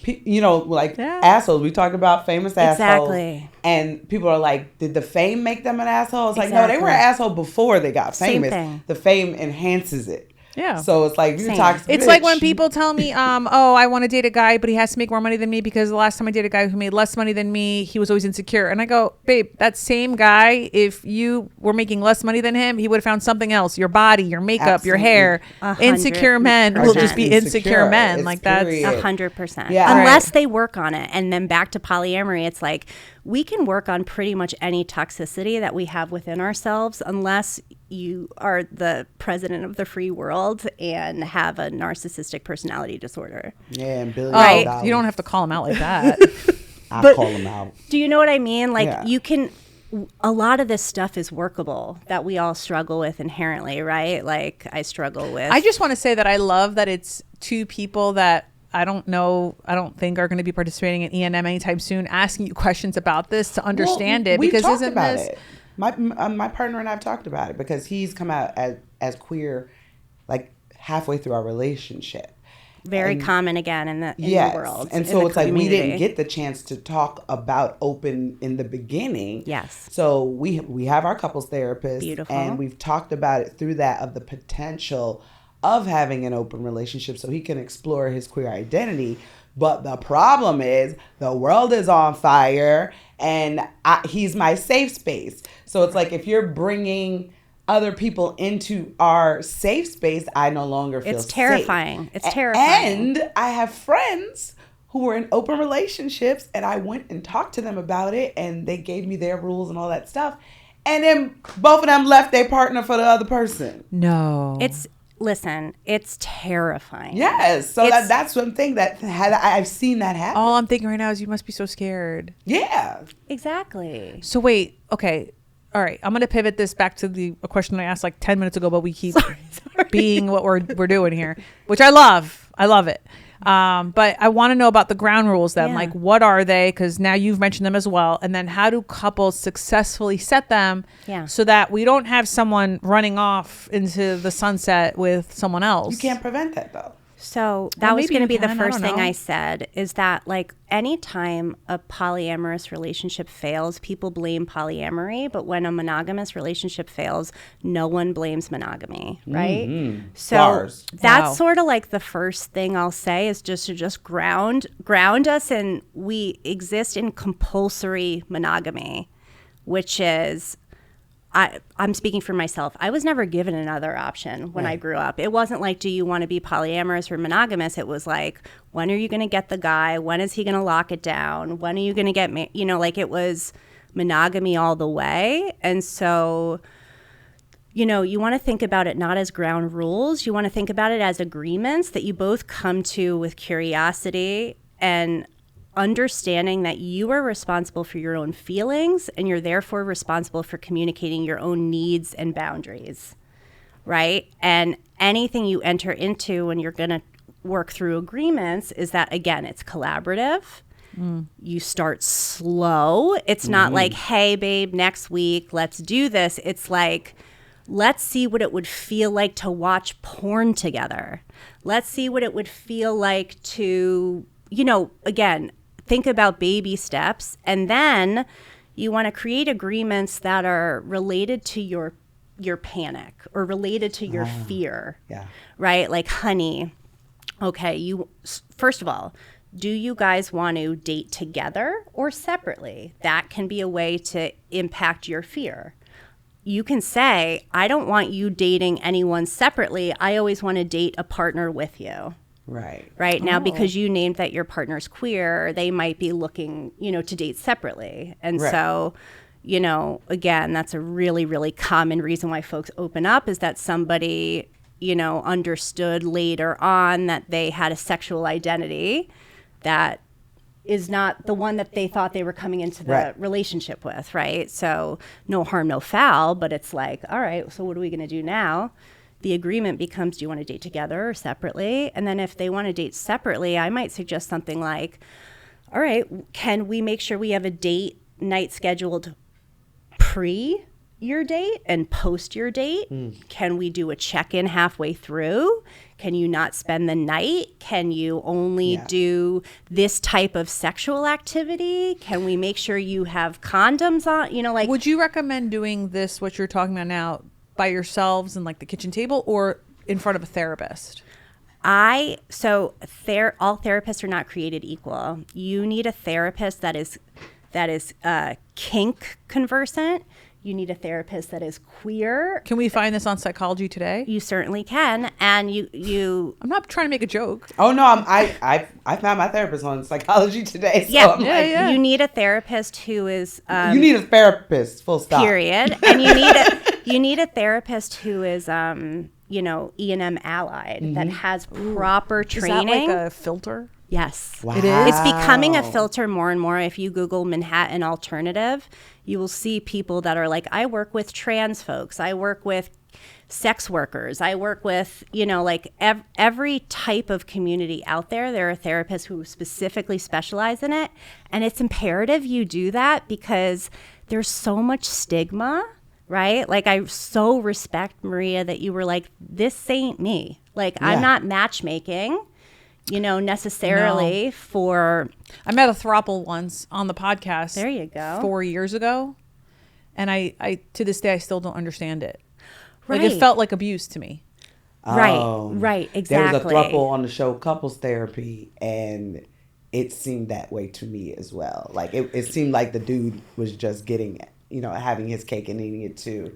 Assholes. We talked about famous assholes. Exactly. And people are like, did the fame make them an asshole? It's like, no, they were an asshole before they got famous. Same thing. The fame enhances it. Yeah. So it's like, you're toxic. It's bitch. like when people tell me, oh, I want to date a guy, but he has to make more money than me because the last time I dated a guy who made less money than me, he was always insecure. And I go, babe, that same guy, if you were making less money than him, he would have found something else. Your body, your makeup, Absolutely. Your hair. 100%. Insecure men will just be insecure men. It's like that's 100%. Yeah. Unless they work on it. And then back to polyamory, it's like we can work on pretty much any toxicity that we have within ourselves unless you are the president of the free world and have a narcissistic personality disorder. Yeah, and billions right. of dollars. You don't have to call him out like that. I'll call him out. Do you know what I mean? Like you can, a lot of this stuff is workable that we all struggle with inherently, right? Like I struggle with. I just want to say that I love that it's two people that I don't think are going to be participating in ENM anytime soon, asking you questions about this to understand it. Because isn't this... My partner and I have talked about it because he's come out as queer like halfway through our relationship. Very common again in the world. And so it's like we didn't get the chance to talk about open in the beginning. Yes. So we have our couples therapist. Beautiful. And we've talked about it through that of the potential of having an open relationship so he can explore his queer identity. But the problem is the world is on fire and he's my safe space. So it's like if you're bringing other people into our safe space, I no longer feel safe. It's terrifying. It's terrifying. And I have friends who were in open relationships and I went and talked to them about it and they gave me their rules and all that stuff. And then both of them left their partner for the other person. No. Listen, it's terrifying. Yes. So that's one thing that I've seen that happen. All I'm thinking right now is you must be so scared. Yeah. Exactly. So wait, okay. All right. I'm going to pivot this back to a question I asked like 10 minutes ago, but we keep being what we're doing here, which I love. I love it. But I want to know about the ground rules then. Yeah. Like, what are they? Because now you've mentioned them as well. And then how do couples successfully set them so that we don't have someone running off into the sunset with someone else? You can't prevent that, though. So that was going to be the first thing I said, is that like anytime a polyamorous relationship fails, people blame polyamory. But when a monogamous relationship fails, no one blames monogamy, right? Mm-hmm. So that's sort of like the first thing I'll say is just to ground us. And we exist in compulsory monogamy, which is... I'm speaking for myself. I was never given another option when I grew up. It wasn't like, do you want to be polyamorous or monogamous? It was like, when are you going to get the guy? When is he going to lock it down? When are you going to get married? You know, like it was monogamy all the way. And so, you know, you want to think about it not as ground rules. You want to think about it as agreements that you both come to with curiosity and understanding that you are responsible for your own feelings and you're therefore responsible for communicating your own needs and boundaries, right? And anything you enter into when you're going to work through agreements is that, again, it's collaborative You start slow. It's not like, hey, babe, next week, let's do this. It's like, let's see what it would feel like to watch porn together. Let's see what it would feel like to, again, think about baby steps. And then you want to create agreements that are related to your panic or related to your fear. Yeah. Right? Like, honey, okay, first of all, do you guys want to date together or separately? That can be a way to impact your fear. You can say, I don't want you dating anyone separately. I always want to date a partner with you. Right now, because you named that your partner's queer, they might be looking, to date separately. And so, again, that's a really, really common reason why folks open up is that somebody, understood later on that they had a sexual identity that is not the one that they thought they were coming into the relationship with, right? So no harm, no foul, but it's like, all right, so what are we going to do now? The agreement becomes, do you want to date together or separately? And then if they want to date separately, I might suggest something like, all right, can we make sure we have a date night scheduled pre your date and post your date? Can we do a check-in halfway through? Can you not spend the night? Can you only do this type of sexual activity? Can we make sure you have condoms on? Would you recommend doing this, what you're talking about now, by yourselves and like the kitchen table or in front of a therapist? All therapists are not created equal. You need a therapist that is kink conversant. You need a therapist that is queer. Can we find this on Psychology Today? You certainly can. And you I'm not trying to make a joke. Oh no, I found my therapist on Psychology Today. So you need a therapist who is you need a therapist, full stop. Period. And you need a therapist who is E&M allied that has proper training. Is that like a filter? Yes. Wow. It is? It's becoming a filter more and more. If you Google Manhattan Alternative, you will see people that are like, I work with trans folks. I work with sex workers. I work with, every type of community out there. There are therapists who specifically specialize in it. And it's imperative you do that because there's so much stigma, right? Like, I so respect, Maria, that you were like, this ain't me. Like, I'm not matchmaking. Necessarily for... I met a throuple once on the podcast. There you go. 4 years ago. And I to this day, I still don't understand it. Right. Like, it felt like abuse to me. Right, exactly. There was a throuple on the show Couples Therapy, and it seemed that way to me as well. Like, it seemed like the dude was just getting, having his cake and eating it too.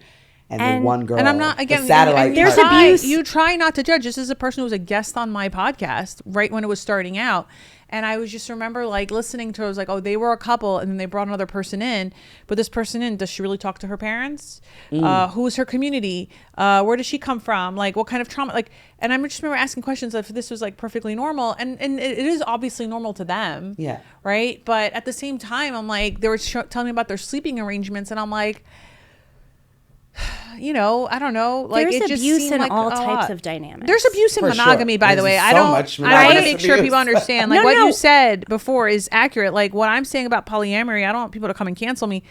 And the one girl, and I'm not, again, the satellite and there's abuse. You try not to judge. This is a person who was a guest on my podcast right when it was starting out. And I was just remember like listening to it, I was like, oh, they were a couple and then they brought another person in. But this person in, does she really talk to her parents? Who is her community? Where does she come from? Like, what kind of trauma? Like, and I just remember asking questions if this was like perfectly normal. And it is obviously normal to them. Yeah. Right. But at the same time, I'm like, they were telling me about their sleeping arrangements. And I'm like, I don't know. Like, there's it just abuse seemed in like all a types lot. of dynamics. There's abuse in For monogamy, sure. by the There's way. so I much want to monogamous make sure people abuse. understand. Like, what you said before is accurate. Like, what I'm saying about polyamory, I don't want people to come and cancel me.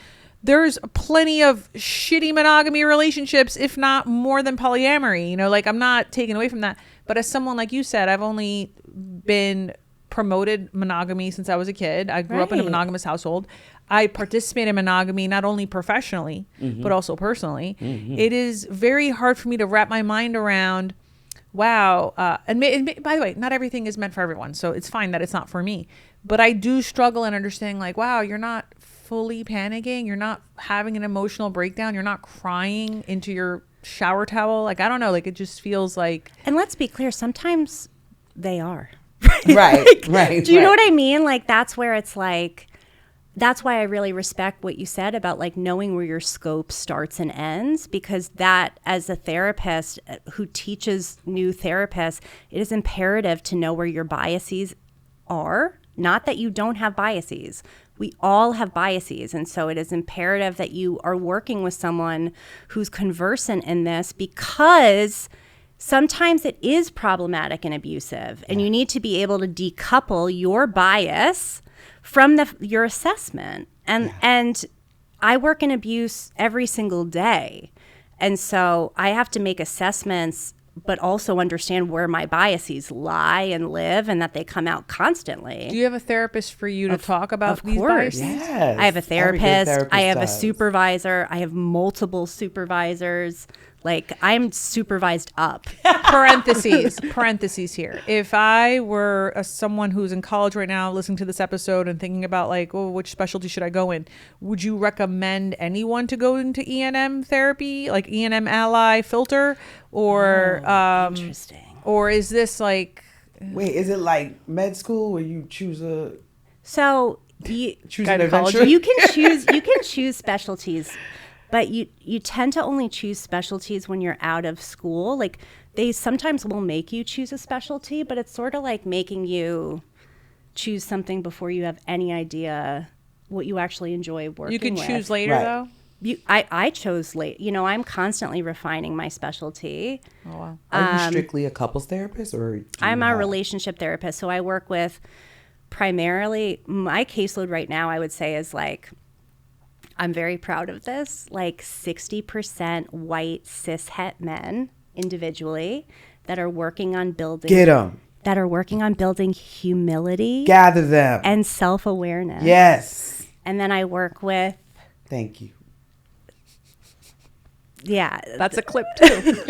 There's plenty of shitty monogamy relationships, if not more than polyamory. Like, I'm not taking away from that. But as someone like you said, I've only been promoted monogamy since I was a kid. I grew up in a monogamous household. I participate in monogamy not only professionally, but also personally. It is very hard for me to wrap my mind around, wow. And by the way, not everything is meant for everyone. So it's fine that it's not for me. But I do struggle in understanding, like, wow, you're not fully panicking. You're not having an emotional breakdown. You're not crying into your shower towel. Like, I don't know. Like, it just feels like... And let's be clear, sometimes they are. Right. Do you know what I mean? Like, that's where it's like... That's why I really respect what you said about like knowing where your scope starts and ends, because that, as a therapist who teaches new therapists, it is imperative to know where your biases are. Not that you don't have biases. We all have biases. And so it is imperative that you are working with someone who's conversant in this, because sometimes it is problematic and abusive, and you need to be able to decouple your bias from your assessment. And I work in abuse every single day. And so I have to make assessments, but also understand where my biases lie and live, and that they come out constantly. Do you have a therapist for you to talk about these course. biases? Yes. I have a therapist. I have a does. supervisor. I have multiple supervisors. Like, I'm supervised up. parentheses here. If I were someone who's in college right now listening to this episode and thinking about like, oh, which specialty should I go in? Would you recommend anyone to go into E&M therapy, like E&M Ally Filter, or Interesting. or is this like? Wait, is it like med school where you choose an Gynecology? adventure? You can choose specialties, but you tend to only choose specialties when you're out of school. Like, they sometimes will make you choose a specialty, but it's sort of like making you choose something before you have any idea what you actually enjoy working with. You can choose later Right. though. I chose late. I'm constantly refining my specialty. Oh wow. Are you strictly a couples therapist, or I'm a relationship therapist, so I work with primarily, my caseload right now, I would say, is like, I'm very proud of this, like 60% white cis het men individually that are working on building get them, that are working on building humility gather them, and self-awareness. yes. And then I work with, Thank you. yeah, That's a clip too.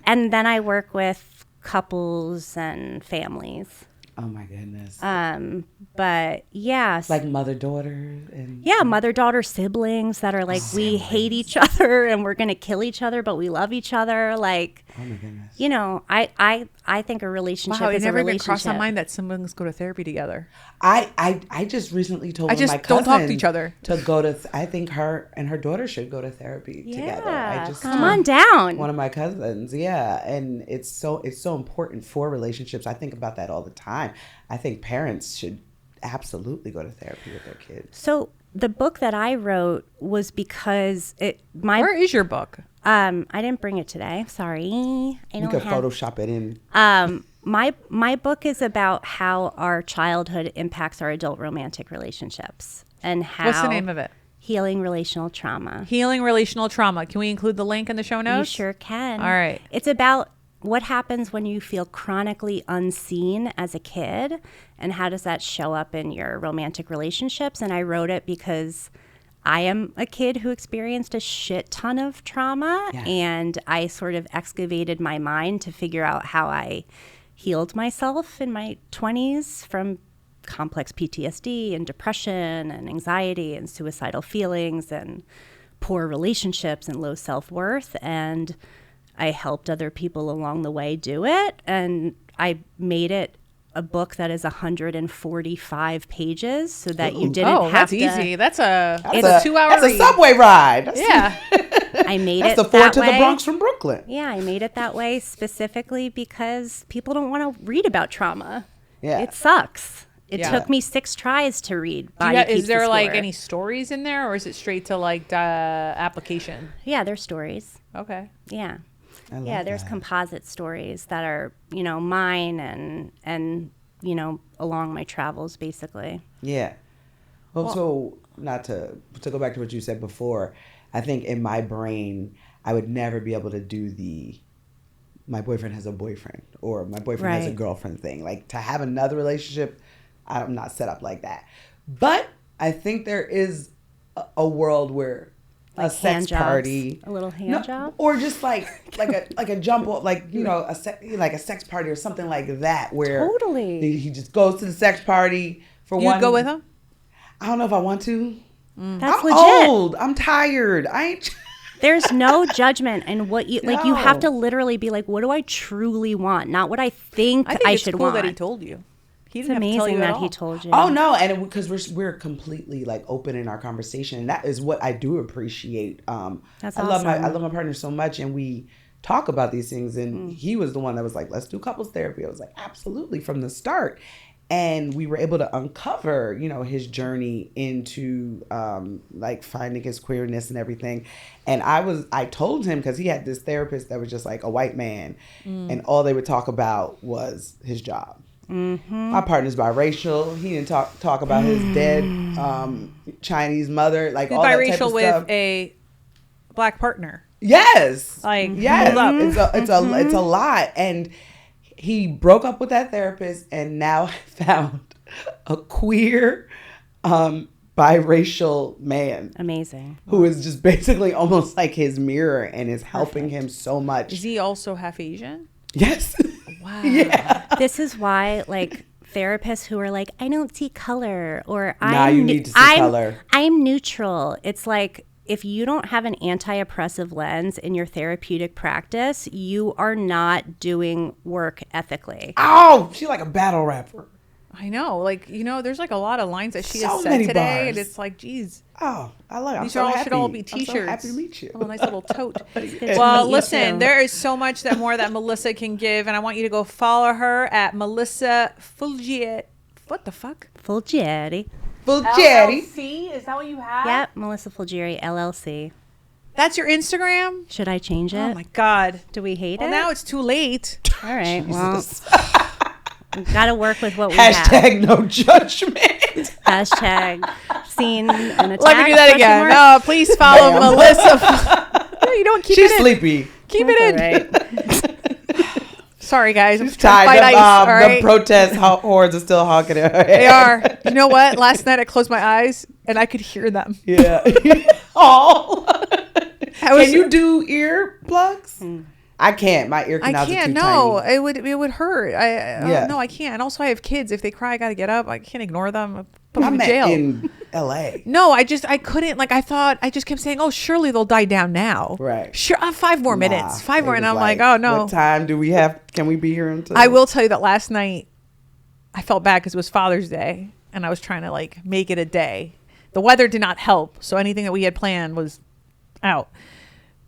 and then I work with couples and families. Oh my goodness. But yeah, Like mother-daughter and yeah, mother-daughter siblings that are like, we hate each other and we're going to kill each other, but we love each other. Like, oh my goodness. I think a relationship Wow, it is a never even relationship. crossed my mind that siblings go to therapy together. I just recently told I just my cousin don't talk to each other. to go to. I think her and her daughter should go to therapy together. I just Come on down. one of my cousins, yeah, and it's so important for relationships. I think about that all the time. I think parents should absolutely go to therapy with their kids. So the book that I wrote was because Where is your book? I didn't bring it today. Sorry. I You don't could have Photoshop it in. my book is about how our childhood impacts our adult romantic relationships and how What's the name of it? Healing Relational Trauma. Healing Relational Trauma. Can we include the link in the show You notes? sure can. All right. It's about what happens when you feel chronically unseen as a kid, and how does that show up in your romantic relationships. And I wrote it because I am a kid who experienced a shit ton of trauma, Yeah. and I sort of excavated my mind to figure out how I healed myself in my 20s from complex PTSD and depression and anxiety and suicidal feelings and poor relationships and low self-worth. And I helped other people along the way do it. And I made it a book that is 145 pages so that you didn't Oh, have that's to. easy. That's a That's 2-hour That's a read. subway ride. That's Yeah. I made That's it the Ford that to way. the Bronx from Brooklyn. Yeah, I made it that way specifically because people don't want to read about trauma. Yeah. It sucks. It Yeah. took me 6 tries to read Do Body you, Keeps is there the like Score. any stories in there, or is it straight to like application? Yeah, there's stories. Okay. Yeah. I love Yeah, there's that. composite stories that are, mine and along my travels basically. Yeah. Well, so not to go back to what you said before, I think in my brain, I would never be able to do my boyfriend has a boyfriend or my boyfriend has a Right. girlfriend thing. Like, to have another relationship, I'm not set up like that. But I think there is a world where Like a sex hand jobs. party, A little hand job? or just like a jump, like like a sex party or something like that, where Totally. he just goes to the sex party for You'd one. go with him? I don't know if I want to. That's I'm legit. old. I'm tired. I ain't. There's no judgment in what you like. You No. have to literally be like, what do I truly want? Not what I think I think it's should cool want. that he told you. He It's didn't have to tell amazing you at that all. he told you. Oh no, and because we're completely like open in our conversation, and that is what I do appreciate. That's I love awesome. my partner so much, and we talk about these things. And he was the one that was like, "Let's do couples therapy." I was like, "Absolutely," from the start. And we were able to uncover, his journey into like finding his queerness and everything. And I told him, because he had this therapist that was just like a white man, and all they would talk about was his job. My partner's biracial. He didn't talk about his dead Chinese mother, like all that type Biracial of with stuff. a black partner. Yes, Like, yes, hold up. it's a lot. And he broke up with that therapist and now found a queer biracial man Amazing. who is just basically almost like his mirror and is helping him so much. Is he also half Asian? Yes. Wow. Yeah. This is why, like, therapists who are like, I don't see color, or You need to see color. I'm neutral. It's like, if you don't have an anti-oppressive lens in your therapeutic practice, you are not doing work ethically. Oh, she's like a battle rapper. I know. Like, there's like a lot of lines that she So has said many today. bars. And it's like, geez. Oh, I love it. These should all be T-shirts. I'm so happy to meet you. Oh, a nice little tote. And Well, meet you listen, too. there is so much more that Melissa can give, and I want you to go follow her at Melissa Fulgieri. What the fuck? Fulgieri. Fulgieri. LLC? Is that what you have? Yep, Melissa Fulgieri, LLC. That's your Instagram? Should I change it? Oh my God. Do we hate Well, it? now it's too late. All right. Jesus. Well, we've got to work with what we have. Hashtag no judgment. Hashtag seen an attack. Let me do that question again. mark? No, please follow Ma'am. Melissa. No, you don't keep She's it in. sleepy. Keep That's it in. all right. Sorry, guys. I'm She's trying to tired fight of ice. All the right. protest hordes are still honking at her head. They are. You know what? Last night I closed my eyes and I could hear them. Yeah. Oh. I was- Can you do ear plugs? I can't. My ear I canals can't. are too No, tiny. it would hurt. Yeah. No, I can't. And also, I have kids. If they cry, I got to get up. I can't ignore them. I'll put I them in meant jail. in L.A. No, I couldn't. Like, I just kept saying, oh, surely they'll die down now. Right. Sure. 5 more Nah, minutes. 5 more. it And was I'm like, oh, no. What time do we have? Can we be here until? I will tell you that last night I felt bad because it was Father's Day and I was trying to like make it a day. The weather did not help. So anything that we had planned was out.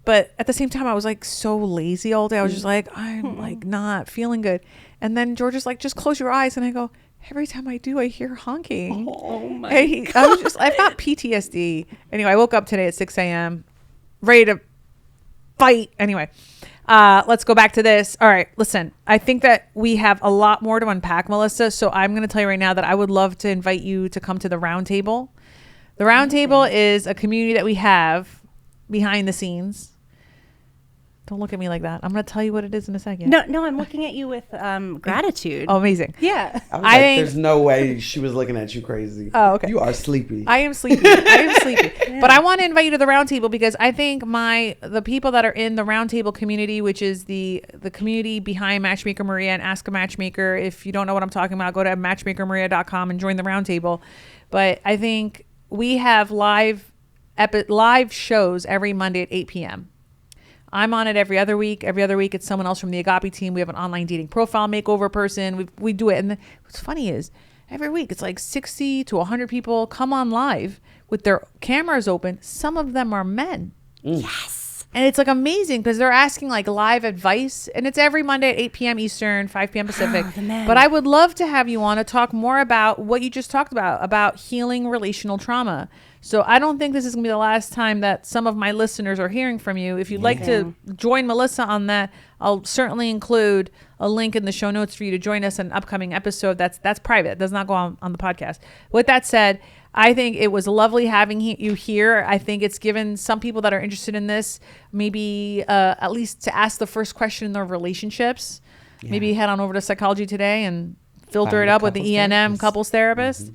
But at the same time, I was like so lazy all day. I was just like, I'm like not feeling good. And then George is like, just close your eyes. And I go, every time I do, I hear honking. Oh my And I've got PTSD. Anyway, I woke up today at 6 a.m. ready to fight. Anyway, let's go back to this. All right, listen, I think that we have a lot more to unpack, Melissa. So I'm going to tell you right now that I would love to invite you to come to the round table. The round table is a community that we have behind the scenes. Don't look at me like that. I'm going to tell you what it is in a second. No, I'm looking at you with gratitude. Oh, amazing. Yeah. I was I like, think- there's no way she was looking at you crazy. Oh, okay. You are sleepy. I am sleepy. But I want to invite you to the round table because I think the people that are in the round table community, which is the community behind Matchmaker Maria and Ask a Matchmaker. If you don't know what I'm talking about, go to matchmakermaria.com and join the round table. But I think we have live shows every Monday at 8 p.m. I'm on it every other week. Every other week, it's someone else from the Agape team. We have an online dating profile makeover person. We do it. And what's funny is every week, it's like 60 to 100 people come on live with their cameras open. Some of them are men. Yes. And it's like amazing because they're asking like live advice. And it's every Monday at 8 p.m. Eastern, 5 p.m. Pacific. the men. But I would love to have you on to talk more about what you just talked about healing relational trauma. So I don't think this is going to be the last time that some of my listeners are hearing from you. If you'd like to join Melissa on that, I'll certainly include a link in the show notes for you to join us in an upcoming episode. That's private. It does not go on the podcast. With that said, I think it was lovely having you here. I think it's given some people that are interested in this maybe at least to ask the first question in their relationships. Yeah. Maybe head on over to Psychology Today and filter it up with the ENM couples therapist.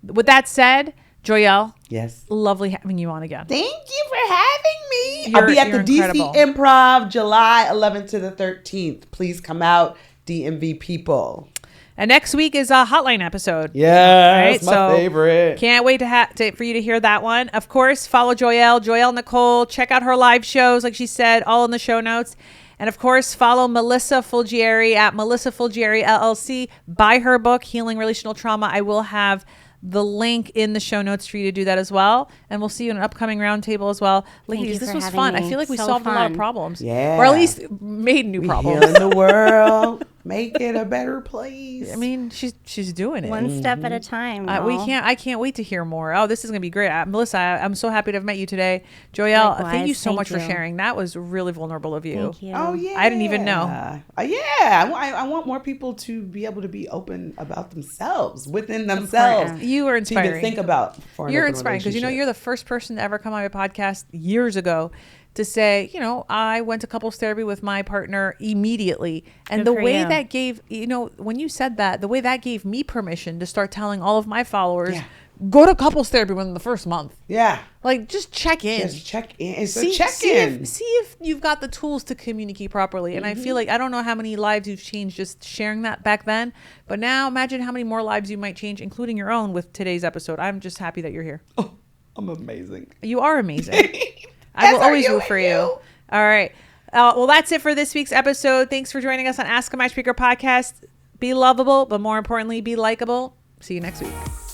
With that said, Joyelle, yes, lovely having you on again. Thank you for having me. I'll be at the incredible. DC Improv July 11th to the 13th. Please come out, DMV people. And next week is a hotline episode. Yeah, Right, that's my so favorite. Can't wait for you to hear that one. Of course, follow Joyelle Nicole. Check out her live shows, like she said, all in the show notes. And of course, follow Melissa Fulgieri at Melissa Fulgieri LLC. Buy her book, Healing Relational Trauma. I will have the link in the show notes for you to do that as well. And we'll see you in an upcoming roundtable as well. Ladies, this was fun. I feel like we solved a lot of problems. Yeah. Or at least made new problems. Healing the world. make it a better place. I mean, she's doing it. One step at a time. I can't wait to hear more. Oh, this is gonna be great. Melissa, I'm so happy to have met you today. Joyelle, Likewise, thank you so much for you. sharing. That was really vulnerable of you. Thank you. Oh yeah, I didn't even know. I want more people to be able to be open about themselves within themselves. You are To inspiring. even think about. You're inspiring because you're the first person to ever come on my podcast years ago to say, I went to couples therapy with my partner immediately. And Good the for way you. that gave, when you said that, the way that gave me permission to start telling all of my followers, go to couples therapy within the first month. Yeah. Like, just check in. Just check in. It's a check-in. See if you've got the tools to communicate properly. And I feel like, I don't know how many lives you've changed just sharing that back then. But now imagine how many more lives you might change, including your own with today's episode. I'm just happy that you're here. Oh, I'm amazing. You are amazing. I will always root for you. All right. Well, that's it for this week's episode. Thanks for joining us on Ask a Matchmaker podcast. Be lovable, but more importantly, be likable. See you next week.